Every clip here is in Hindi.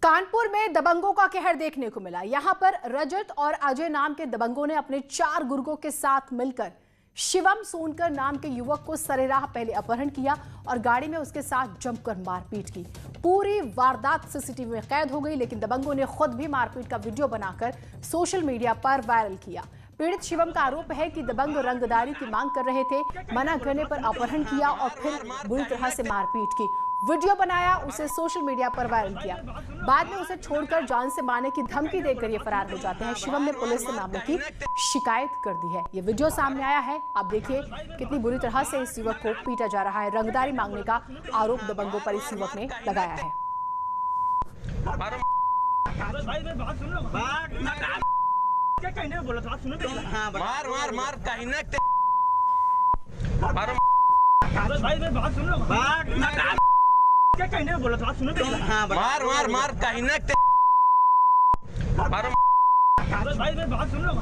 कानपुर में दबंगों का कहर देखने को मिला। यहां पर रजत और अजय नाम के दबंगों ने अपने 4 गुर्गों के साथ मिलकर शिवम सोनकर नाम के युवक को सरेराह पहले अपहरण किया और गाड़ी में उसके साथ जमकर मारपीट की। पूरी वारदात सीसीटीवी में कैद हो गई, लेकिन दबंगों ने खुद भी मारपीट का वीडियो बनाकर सोशल मीडिया पर वायरल किया। पीड़ित शिवम का आरोप है कि दबंग रंगदारी की मांग कर रहे थे, मना करने पर अपहरण किया और फिर बुरी तरह से मारपीट की। वीडियो बनाया, उसे सोशल मीडिया पर वायरल किया। बाद में उसे छोड़कर जान से मारने की धमकी देकर ये फरार हो जाते हैं। शिवम ने पुलिस से मामले की शिकायत कर दी है। ये वीडियो सामने आया है, आप देखिए कितनी बुरी तरह से इस युवक को पीटा जा रहा है। रंगदारी मांगने का आरोप दबंगों पर इस युवक ने लगाया है। क्या कहने बोला था? सुनो तो। हाँ, मार मार मार कहीं ना भाई बात सुन लो। क्या कहने बोला था? सुनो तो। हाँ, मार मार मार कहीं ना भाई बात सुन लो।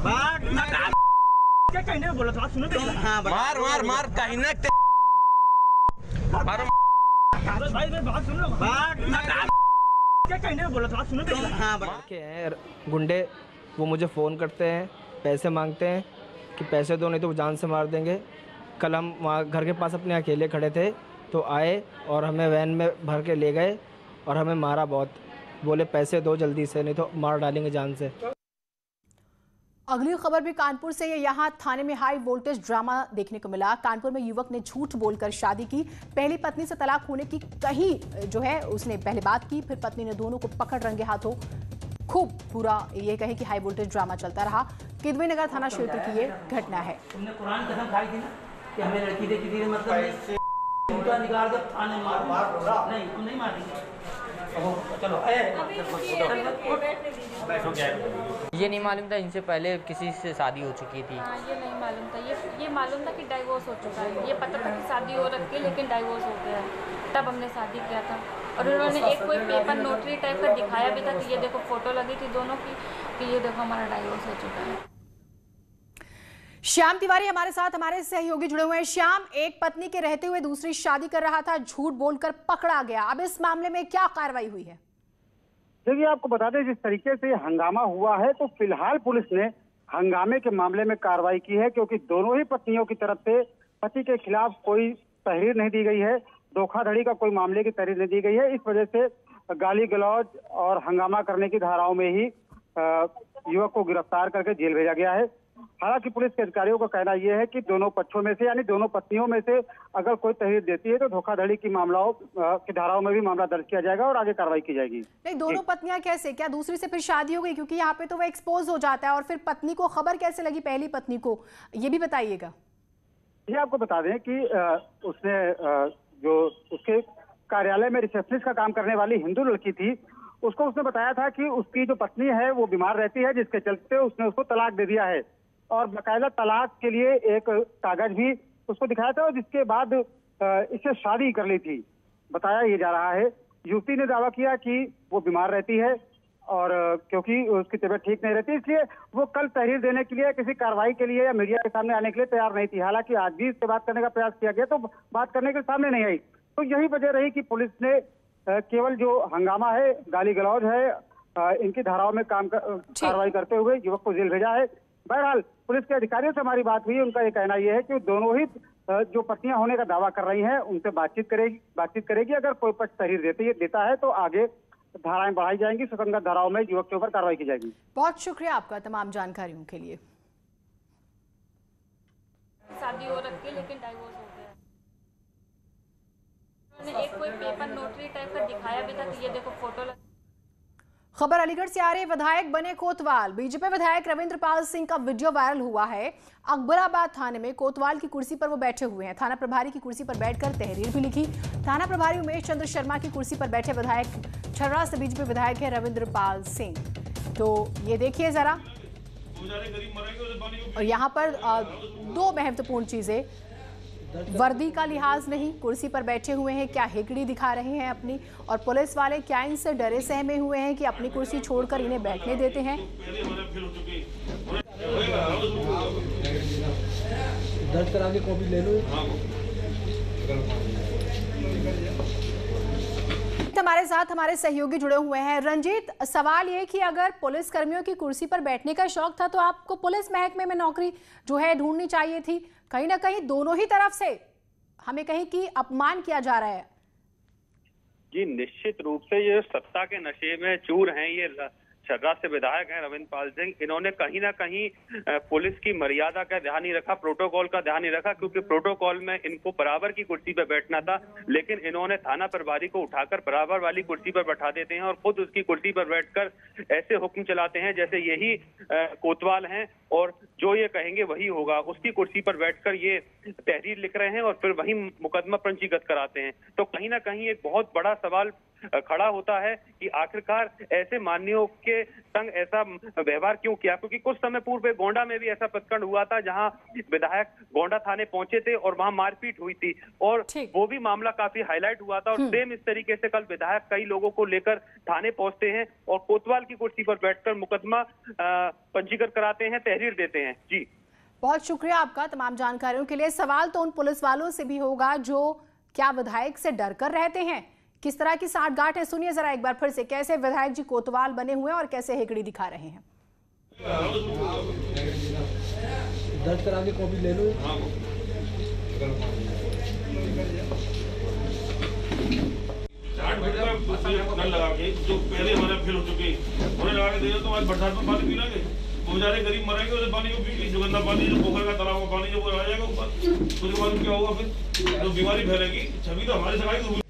क्या कहने बोला था? सुनो तो। हाँ, मार मार मार कहीं ना भाई बात सुन लो। क्या कहने बोला था? सुनो तो। हाँ, गुंडे वो मुझे फ़ोन करते हैं, पैसे मांगते हैं कि पैसे दो नहीं तो वो जान से मार देंगे। कल हम वहाँ घर के पास अपने अकेले खड़े थे तो आए और हमें वैन में भर के ले गए और हमें मारा बहुत। बोले पैसे दो जल्दी से नहीं तो मार डालेंगे जान से। अगली खबर भी कानपुर से है। यहाँ थाने में हाई वोल्टेज ड्रामा देखने को मिला। कानपुर में युवक ने झूठ बोलकर शादी की। पहली पत्नी से तलाक होने की कही जो है उसने पहले बात की, फिर पत्नी ने दोनों को पकड़ रंगे हाथों खूब पूरा ये कहे कि हाई वोल्टेज ड्रामा चलता रहा। किदवई नगर थाना क्षेत्र की ये घटना है। तुमने कुरान कसम खाई थी ना कि हमें लड़की देखी थी, मतलब उनका निकाल दो थाने मार नहीं, हम नहीं मारेंगे। चलो ये नहीं मालूम था इनसे पहले किसी से शादी हो चुकी थी। हाँ, ये नहीं मालूम था। ये मालूम था कि डाइवोर्स हो चुका है। ये पता था कि शादी हो रखी है लेकिन डाइवोर्स हो गया है, तब हमने शादी किया था। और उन्होंने एक कोई पेपर नोटरी टाइप का दिखाया भी था कि ये देखो फोटो लगी थी दोनों की कि ये देखो हमारा डाइवोर्स हो चुका है। श्याम तिवारी हमारे साथ, हमारे सहयोगी जुड़े हुए हैं। श्याम, एक पत्नी के रहते हुए दूसरी शादी कर रहा था, झूठ बोलकर पकड़ा गया। अब इस मामले में क्या कार्रवाई हुई है? देखिए, आपको बता दें जिस तरीके से हंगामा हुआ है तो फिलहाल पुलिस ने हंगामे के मामले में कार्रवाई की है, क्योंकि दोनों ही पत्नियों की तरफ से पति के खिलाफ कोई तहरीर नहीं दी गई है, धोखाधड़ी का कोई मामले की तहरीर नहीं दी गई है। इस वजह से गाली गलौज और हंगामा करने की धाराओं में ही युवक को गिरफ्तार करके जेल भेजा गया है। हालांकि पुलिस के अधिकारियों का कहना यह है कि दोनों पक्षों में से यानी दोनों पत्नियों में से अगर कोई तहरीर देती है तो धोखाधड़ी की मामलों की धाराओं में भी मामला दर्ज किया जाएगा और आगे कार्रवाई की जाएगी। नहीं, दोनों पत्नियां कैसे? क्या दूसरी से फिर शादी हो गई? क्योंकि यहाँ पे तो वो एक्सपोज हो जाता है। और फिर पत्नी को खबर कैसे लगी, पहली पत्नी को, ये भी बताइएगा। ये आपको बता दें कि उसने जो उसके कार्यालय में रिसेप्शनिस्ट का काम करने वाली हिंदू लड़की थी, उसको उसने बताया था कि उसकी जो पत्नी है वो बीमार रहती है, जिसके चलते उसने उसको तलाक दे दिया है और बाकायदा तलाक के लिए एक कागज भी उसको दिखाया था और जिसके बाद इससे शादी कर ली थी, बताया ये जा रहा है। युवती ने दावा किया कि वो बीमार रहती है और क्योंकि उसकी तबीयत ठीक नहीं रहती, इसलिए वो कल तहरीर देने के लिए किसी कार्रवाई के लिए या मीडिया के सामने आने के लिए तैयार नहीं थी। हालांकि आज भी इससे बात करने का प्रयास किया गया तो बात करने के सामने नहीं आई। तो यही वजह रही कि पुलिस ने केवल जो हंगामा है, गाली गलौज है, इनकी धाराओं में कार्रवाई करते हुए युवक को जेल भेजा है। बहरहाल पुलिस के अधिकारियों से हमारी बात हुई, उनका ये कहना यह है कि दोनों ही जो पत्नियां होने का दावा कर रही हैं उनसे बातचीत करेगी। अगर कोई पक्ष तहरीर देता है तो आगे धाराएं बढ़ाई जाएंगी, सुसंगत धाराओं में युवक के ऊपर कार्रवाई की जाएगी। बहुत शुक्रिया आपका तमाम जानकारियों के लिए। शादी हो रखी है लेकिन डाइवोर्स हो गया। उन्होंने एक कोई पेपर नोटरी टाइप का दिखाया भी था कि ये देखो फोटो लगी। खबर अलीगढ़ से आ रही। विधायक बने कोतवाल। बीजेपी विधायक रविंद्र पाल सिंह का वीडियो वायरल हुआ है। अकबराबाद थाने में कोतवाल की कुर्सी पर वो बैठे हुए हैं। थाना प्रभारी की कुर्सी पर बैठकर तहरीर भी लिखी। थाना प्रभारी उमेश चंद्र शर्मा की कुर्सी पर बैठे विधायक छर्रा से बीजेपी विधायक है रविंद्र पाल सिंह। तो ये देखिए जरा, और यहाँ पर 2 महत्वपूर्ण चीजें, वर्दी का लिहाज नहीं, कुर्सी पर बैठे हुए हैं, क्या हिकड़ी दिखा रहे हैं अपनी, और पुलिस वाले क्या इनसे डरे सहमे हुए हैं कि अपनी कुर्सी छोड़कर इन्हें बैठने देते हैं। दर्ज करा के कॉपी ले लो। हमारे साथ हमारे सहयोगी जुड़े हुए हैं। रंजीत, सवाल ये कि अगर पुलिस कर्मियों की कुर्सी पर बैठने का शौक था तो आपको पुलिस महकमे में नौकरी जो है ढूंढनी चाहिए थी। कहीं ना कहीं दोनों ही तरफ से हमें कहीं की अपमान किया जा रहा है। जी निश्चित रूप से ये सत्ता के नशे में चूर हैं। ये छर्रा से विधायक हैं रविंद्र पाल सिंह। इन्होंने कहीं ना कहीं पुलिस की मर्यादा का ध्यान नहीं रखा, प्रोटोकॉल का ध्यान नहीं रखा, क्योंकि प्रोटोकॉल में इनको बराबर की कुर्सी पर बैठना था, लेकिन इन्होंने थाना प्रभारी को उठाकर बराबर वाली कुर्सी पर बैठा देते हैं और खुद उसकी कुर्सी पर बैठकर ऐसे हुक्म चलाते हैं जैसे यही कोतवाल हैं और जो ये कहेंगे वही होगा। उसकी कुर्सी पर बैठकर ये तहरीर लिख रहे हैं और फिर वही मुकदमा पंजीकृत कराते हैं। तो कहीं ना कहीं एक बहुत बड़ा सवाल खड़ा होता है कि आखिरकार ऐसे माननीयों के संग ऐसा व्यवहार क्यों किया, क्योंकि कुछ समय पूर्व गोंडा में भी ऐसा प्रकरण हुआ था जहां विधायक गोंडा थाने पहुंचे थे और वहां मारपीट हुई थी और वो भी मामला काफी हाईलाइट हुआ था। और सेम इस तरीके से कल विधायक कई लोगों को लेकर थाने पहुंचते हैं और कोतवाल की कुर्सी पर बैठकर मुकदमा पंजीकृत कराते हैं, तहरीर देते हैं। जी बहुत शुक्रिया आपका तमाम जानकारियों के लिए। सवाल तो उन पुलिस वालों से भी होगा जो क्या विधायक से डर कर रहते हैं, किस तरह की साठगांठ है। सुनिए जरा एक बार फिर से कैसे विधायक जी कोतवाल बने हुए हैं और कैसे हेकड़ी दिखा रहे हैं। दर्ज करा के कॉपी ले लो। नल लगा के जो पहले हमारे फेल हो चुके उन्हें लगा के दे तो आज बरसात में पानी पी लेंगे, वो बेचारे गरीब मरेंगे। उसे पानी को पी जो गंदा पानी जो पोखर का तालाब का पानी जो वो आ जाएगा ऊपर, उसके बाद क्या होगा फिर जो बीमारी फैलेगी। छवि तो हमारी सरकार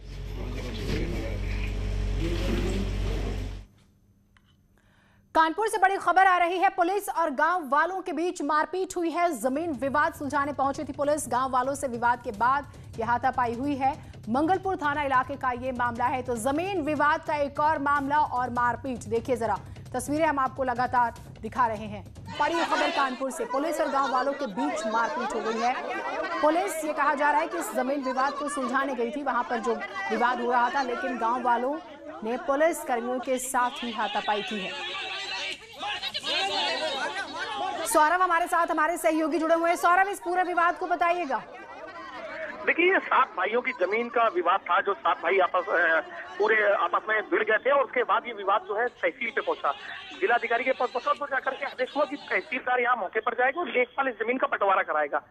कानपुर से बड़ी खबर आ रही है। पुलिस और गांव वालों के बीच मारपीट हुई है। जमीन विवाद सुलझाने पहुंची थी पुलिस। गांव वालों से विवाद के बाद यह हाथापाई हुई है। मंगलपुर थाना इलाके का ये मामला है। तो जमीन विवाद का एक और मामला और मारपीट। देखिए जरा तस्वीरें हम आपको लगातार दिखा रहे हैं। बड़ी खबर कानपुर से, पुलिस और गांव वालों के बीच मारपीट हो गई है। पुलिस ये कहा जा रहा है कि इस जमीन विवाद को सुलझाने गई थी, वहां पर जो विवाद हो रहा था, लेकिन गांव वालों ने पुलिस कर्मियों के साथ ही हाथापाई की है। सौरभ हमारे साथ हमारे सहयोगी जुड़े हुए हैं। सौरभ, इस पूरे विवाद को बताइएगा। देखिए ये 7 भाइयों की जमीन का विवाद था, जो 7 भाई पूरे आपस में भिड़ गए थे और उसके बाद ये विवाद जो है तहसील पे पहुंचा। जिलाधिकारी के पास तो जाकर के आदेश हुआ कि तहसीलदार यहाँ मौके पर जाएगा और लेखपाल इस जमीन का बंटवारा कराएगा।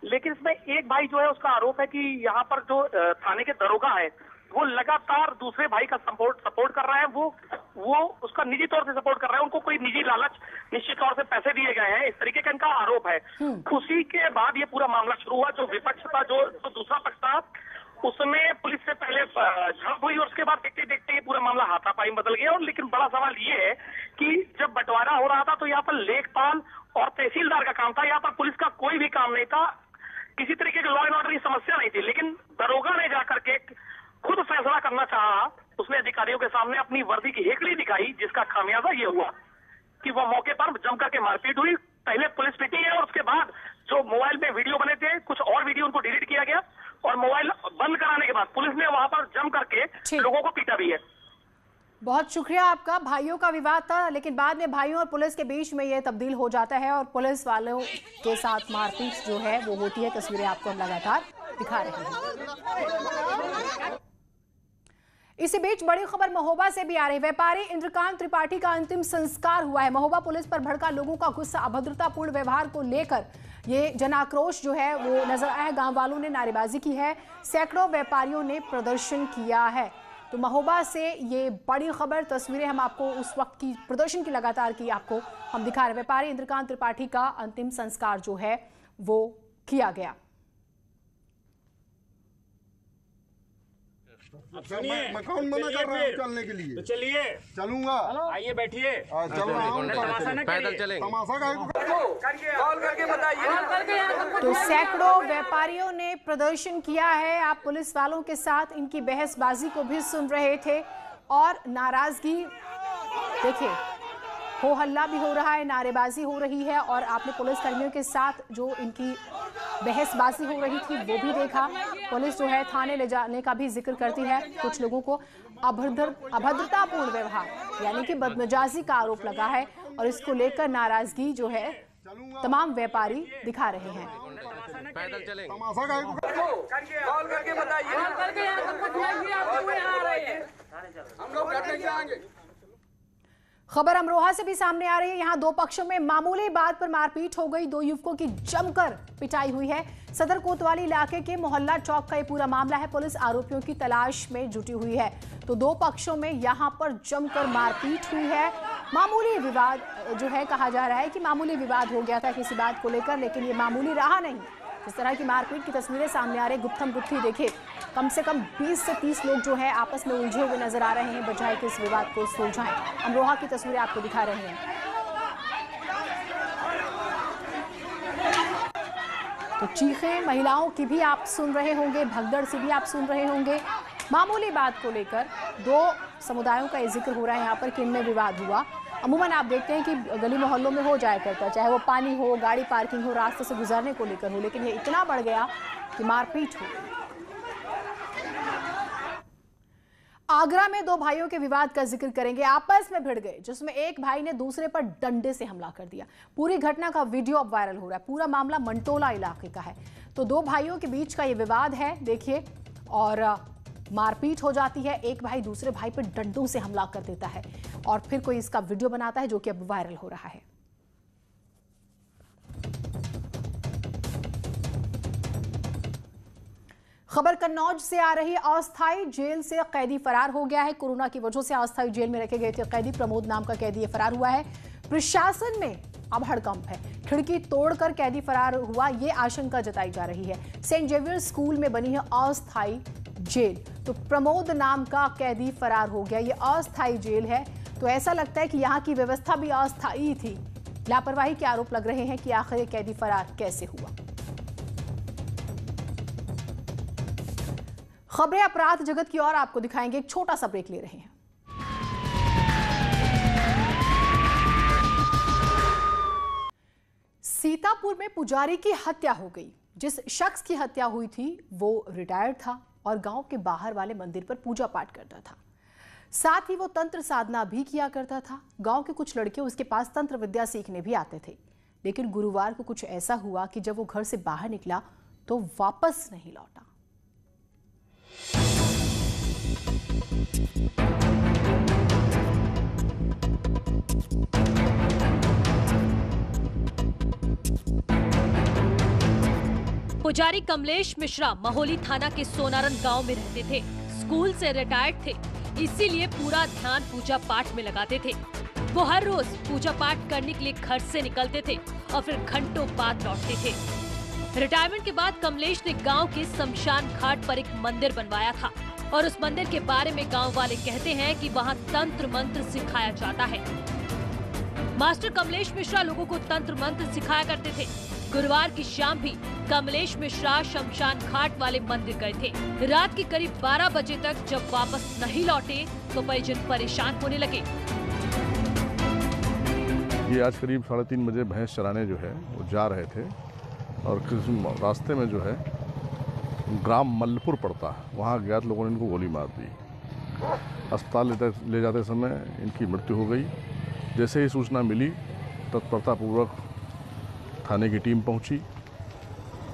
लेकिन इसमें एक भाई जो है उसका आरोप है कि यहाँ पर जो थाने के दरोगा है वो लगातार दूसरे भाई का सपोर्ट कर रहा है। वो उसका निजी तौर से सपोर्ट कर रहा है। उनको कोई निजी लालच निश्चित तौर से पैसे दिए गए हैं, इस तरीके का इनका आरोप है। उसी के बाद ये पूरा मामला शुरू हुआ। जो विपक्ष था, जो दूसरा पक्ष था, उसमें पुलिस से पहले झड़प हुई और उसके बाद देखते देखते ये पूरा मामला हाथापाई में बदल गया। और लेकिन बड़ा सवाल ये है कि जब बंटवारा हो रहा था तो यहाँ पर लेखपाल और तहसीलदार का काम था, यहाँ पर पुलिस का कोई भी काम नहीं था। किसी तरीके की लॉ एंड ऑर्डर की समस्या नहीं थी। लेकिन दरोगा ने जाकर के खुद फैसला करना चाहा। उसने अधिकारियों के सामने अपनी वर्दी की हेकड़ी दिखाई, जिसका खामियाजा ये हुआ कि वो मौके पर जमकर के मारपीट हुई। पहले पुलिस पिटी है और उसके बाद जो मोबाइल में वीडियो बने थे, कुछ और वीडियो उनको डिलीट किया गया और मोबाइल बंद कराने के बाद पुलिस ने वहां पर जम करके लोगों को पीटा भी है। बहुत शुक्रिया आपका। भाइयों का विवाद था, लेकिन बाद में भाइयों और पुलिस के बीच में यह तब्दील हो जाता है और पुलिस वालों के साथ मारपीट जो है वो होती है। तस्वीरें आपको हम लगातार दिखा रहे हैं। इसी बीच बड़ी खबर महोबा से भी आ रही। व्यापारी इंद्रकांत त्रिपाठी का अंतिम संस्कार हुआ है। महोबा पुलिस पर भड़का लोगों का गुस्सा, अभद्रतापूर्ण व्यवहार को लेकर ये जनाक्रोश जो है वो नजर आया। गांव वालों ने नारेबाजी की है, सैकड़ों व्यापारियों ने प्रदर्शन किया है। तो महोबा से ये बड़ी खबर, तस्वीरें हम आपको उस वक्त की प्रदर्शन की लगातार की आपको हम दिखा रहे हैं। व्यापारी इंद्रकांत त्रिपाठी का अंतिम संस्कार जो है वो किया गया। मैं कौन मना कर रहा हूँ चलने के लिए? तो चलिए, चलूंगा। आइए बैठिए। पैदल चलेंगे। कॉल करके बताइए। तो सैकड़ों व्यापारियों ने प्रदर्शन किया है। आप पुलिस वालों के साथ इनकी बहसबाजी को भी सुन रहे थे और नाराजगी देखिए, हो हल्ला भी हो रहा है, नारेबाजी हो रही है और आपने पुलिस कर्मियों के साथ जो इनकी बहसबाजी हो रही थी वो भी देखा। पुलिस जो है थाने ले जाने का भी जिक्र करती है। कुछ लोगों को अभद्रतापूर्ण व्यवहार यानी कि बदमिजाजी का आरोप लगा है और इसको लेकर नाराजगी जो है तमाम व्यापारी दिखा रहे हैं। पैदल चलेंगे। तमाशा काहे को कॉल करके बताइए, हम लोग घर लेके आएंगे। खबर अमरोहा से भी सामने आ रही है। यहाँ दो पक्षों में मामूली बात पर मारपीट हो गई। दो युवकों की जमकर पिटाई हुई है। सदर कोतवाली इलाके के मोहल्ला चौक का ये पूरा मामला है। पुलिस आरोपियों की तलाश में जुटी हुई है। तो दो पक्षों में यहाँ पर जमकर मारपीट हुई है। मामूली विवाद जो है, कहा जा रहा है कि मामूली विवाद हो गया था किसी बात को लेकर, लेकिन ये मामूली रहा नहीं। इस तरह की मारपीट की तस्वीरें सामने आ रही। गुत्थम गुत्थी देखिए, कम से कम 20 से 30 लोग जो है आपस में उलझे हुए नजर आ रहे हैं, बजाय कि इस विवाद को सुलझाएं। अमरोहा की तस्वीरें आपको दिखा रहे हैं। तो चीखें महिलाओं की भी आप सुन रहे होंगे, भगदड़ से भी आप सुन रहे होंगे। मामूली बात को लेकर दो समुदायों का ये जिक्र हो रहा है यहाँ पर कि इनमें विवाद हुआ। अमूमन आप देखते हैं कि गली मोहल्लों में हो जाया करता, चाहे वो पानी हो, गाड़ी पार्किंग हो, रास्ते से गुजरने को लेकर हो, लेकिन ये इतना बढ़ गया कि मारपीट हो। आगरा में दो भाइयों के विवाद का जिक्र करेंगे। आपस में भिड़ गए, जिसमें एक भाई ने दूसरे पर डंडे से हमला कर दिया। पूरी घटना का वीडियो अब वायरल हो रहा है। पूरा मामला मंटोला इलाके का है। तो दो भाइयों के बीच का ये विवाद है, देखिए, और मारपीट हो जाती है। एक भाई दूसरे भाई पर डंडों से हमला कर देता है और फिर कोई इसका वीडियो बनाता है, जो कि अब वायरल हो रहा है। खबर कन्नौज से आ रही। अस्थायी जेल से कैदी फरार हो गया है। कोरोना की वजह से अस्थायी जेल में रखे गए थे कैदी प्रमोद नाम का कैदी फरार हुआ है। प्रशासन में अब हड़कंप है। खिड़की तोड़कर कैदी फरार हुआ, ये आशंका जताई जा रही है। सेंट जेवियर स्कूल में बनी है अस्थायी जेल। तो प्रमोद नाम का कैदी फरार हो गया। ये अस्थायी जेल है, तो ऐसा लगता है कि यहाँ की व्यवस्था भी अस्थायी थी। लापरवाही के आरोप लग रहे हैं कि आखिर कैदी फरार कैसे हुआ। खबरें अपराध जगत की ओर आपको दिखाएंगे। एक छोटा सा ब्रेक ले रहे हैं। सीतापुर में पुजारी की हत्या हो गई। जिस शख्स की हत्या हुई थी वो रिटायर्ड था और गांव के बाहर वाले मंदिर पर पूजा पाठ करता था। साथ ही वो तंत्र साधना भी किया करता था। गांव के कुछ लड़के उसके पास तंत्र विद्या सीखने भी आते थे। लेकिन गुरुवार को कुछ ऐसा हुआ कि जब वो घर से बाहर निकला तो वापस नहीं लौटा। पुजारी कमलेश मिश्रा महोली थाना के सोनारन गांव में रहते थे। स्कूल से रिटायर्ड थे, इसीलिए पूरा ध्यान पूजा पाठ में लगाते थे। वो हर रोज पूजा पाठ करने के लिए घर से निकलते थे और फिर घंटों बाद लौटते थे। रिटायरमेंट के बाद कमलेश ने गांव के शमशान घाट पर एक मंदिर बनवाया था और उस मंदिर के बारे में गांव वाले कहते हैं कि वहां तंत्र मंत्र सिखाया जाता है। मास्टर कमलेश मिश्रा लोगों को तंत्र मंत्र सिखाया करते थे। गुरुवार की शाम भी कमलेश मिश्रा शमशान घाट वाले मंदिर गए थे। रात के करीब 12 बजे तक जब वापस नहीं लौटे तो परिजन परेशान होने लगे। ये आज करीब 3:30 बजे भैंस चराने जो है वो जा रहे थे और रास्ते में जो है ग्राम मल्लपुर पड़ता है, वहाँ अज्ञात लोगों ने इनको गोली मार दी। अस्पताल ले जाते समय इनकी मृत्यु हो गई। जैसे ही सूचना मिली तत्परतापूर्वक थाने की टीम पहुंची।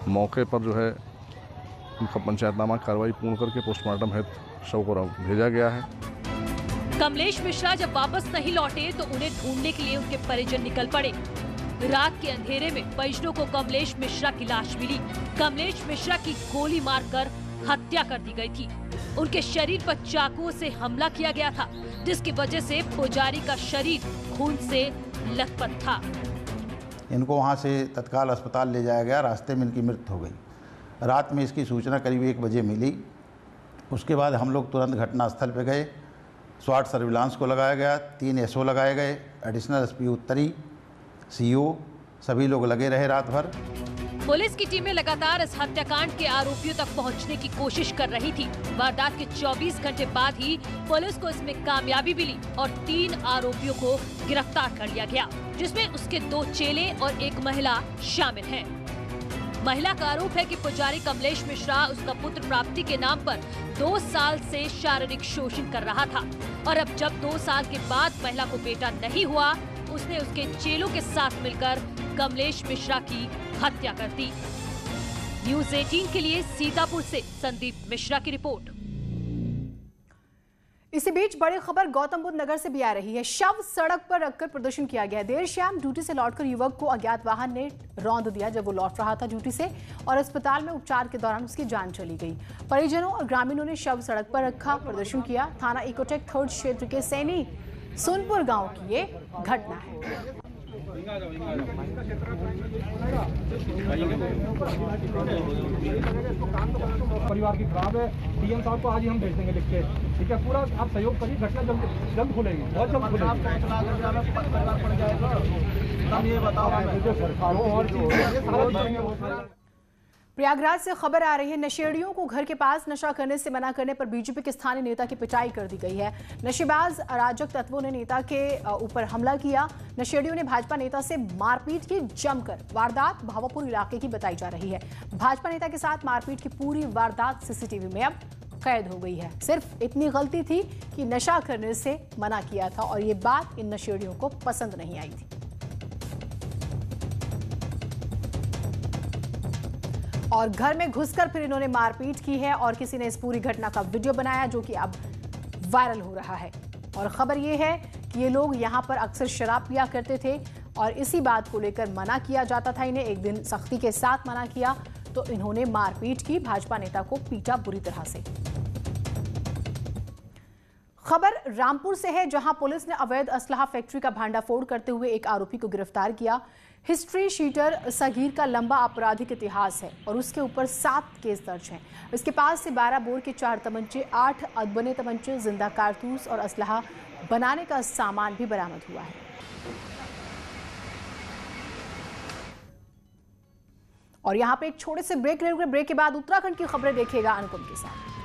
मौके पर जो है उनका पंचायतनामा कार्रवाई पूर्ण करके पोस्टमार्टम हेतु शव को भेजा गया है। कमलेश मिश्रा जब वापस नहीं लौटे तो उन्हें ढूंढने के लिए उनके परिजन निकल पड़े। रात के अंधेरे में परिजनों को कमलेश मिश्रा की लाश मिली। कमलेश मिश्रा की गोली मारकर हत्या कर दी गई थी। उनके शरीर पर चाकुओं से हमला किया गया था, जिसकी वजह से पुजारी का शरीर खून से लथपथ था। इनको वहां से तत्काल अस्पताल ले जाया गया। रास्ते में इनकी मृत्यु हो गई। रात में इसकी सूचना करीब 1 बजे मिली। उसके बाद हम लोग तुरंत घटनास्थल पर गए। स्वाट सर्विलांस को लगाया गया, 3 SO लगाए गए, एडिशनल SP उत्तरी, CO, सभी लोग लगे रहे रात भर। पुलिस की टीमें लगातार इस हत्याकांड के आरोपियों तक पहुंचने की कोशिश कर रही थी। वारदात के 24 घंटे बाद ही पुलिस को इसमें कामयाबी मिली और 3 आरोपियों को गिरफ्तार कर लिया गया, जिसमें उसके 2 चेले और 1 महिला शामिल है। महिला का आरोप है कि पुजारी कमलेश मिश्रा उसका पुत्र प्राप्ति के नाम पर 2 साल से शारीरिक शोषण कर रहा था और अब जब 2 साल के बाद महिला को बेटा नहीं हुआ, उसने उसके चेलों के साथ मिलकर कमलेश मिश्रा की हत्या कर दी। न्यूज 18 के लिए सीतापुर से संदीप मिश्रा की रिपोर्ट। इसी बीच बड़ी खबर गौतम बुद्ध नगर से भी आ रही है। शव सड़क पर रखकर प्रदर्शन किया गया। देर शाम ड्यूटी से लौटकर युवक को अज्ञात वाहन ने रौंद दिया जब वो लौट रहा था ड्यूटी से, और अस्पताल में उपचार के दौरान उसकी जान चली गई। परिजनों और ग्रामीणों ने शव सड़क पर रखा, प्रदर्शन किया। थाना इकोटेक 3rd क्षेत्र के सैनी सोनपुर गांव की ये घटना है। परिवार की खराब है, डीएम साहब को आज ही हम भेज देंगे लिख के, ठीक है। पूरा आप सहयोग करिए, घटना जल्द खुलेगी, बहुत जल्द खुलेगी। ये बताओ प्रयागराज से खबर आ रही है। नशेड़ियों को घर के पास नशा करने से मना करने पर बीजेपी के स्थानीय नेता की पिटाई कर दी गई है। नशेबाज अराजक तत्वों ने नेता के ऊपर हमला किया। नशेड़ियों ने भाजपा नेता से मारपीट की जमकर। वारदात भावापुर इलाके की बताई जा रही है। भाजपा नेता के साथ मारपीट की पूरी वारदात सीसीटीवी में अब कैद हो गई है। सिर्फ इतनी गलती थी कि नशा करने से मना किया था, और ये बात इन नशेड़ियों को पसंद नहीं आई थी। और घर में घुसकर फिर इन्होंने मारपीट की है, और किसी ने इस पूरी घटना का वीडियो बनाया जो कि अब वायरल हो रहा है। और खबर यह है कि ये लोग यहां पर अक्सर शराब पिया करते थे, और इसी बात को लेकर मना किया जाता था इन्हें। एक दिन सख्ती के साथ मना किया तो इन्होंने मारपीट की, भाजपा नेता को पीटा बुरी तरह से। खबर रामपुर से है, जहां पुलिस ने अवैध असलहा फैक्ट्री का भांडाफोड़ करते हुए एक आरोपी को गिरफ्तार किया। हिस्ट्री शीटर सगीर का लंबा आपराधिक इतिहास है और उसके ऊपर 7 केस दर्ज हैं। इसके पास से 12 बोर के 4 तमंचे, 8 अदबने तमंचे, जिंदा कारतूस और असलहा बनाने का सामान भी बरामद हुआ है। और यहाँ पे एक छोटे से ब्रेक लेंगे। ब्रेक के बाद उत्तराखंड की खबरें देखिएगा अनुपम के साथ।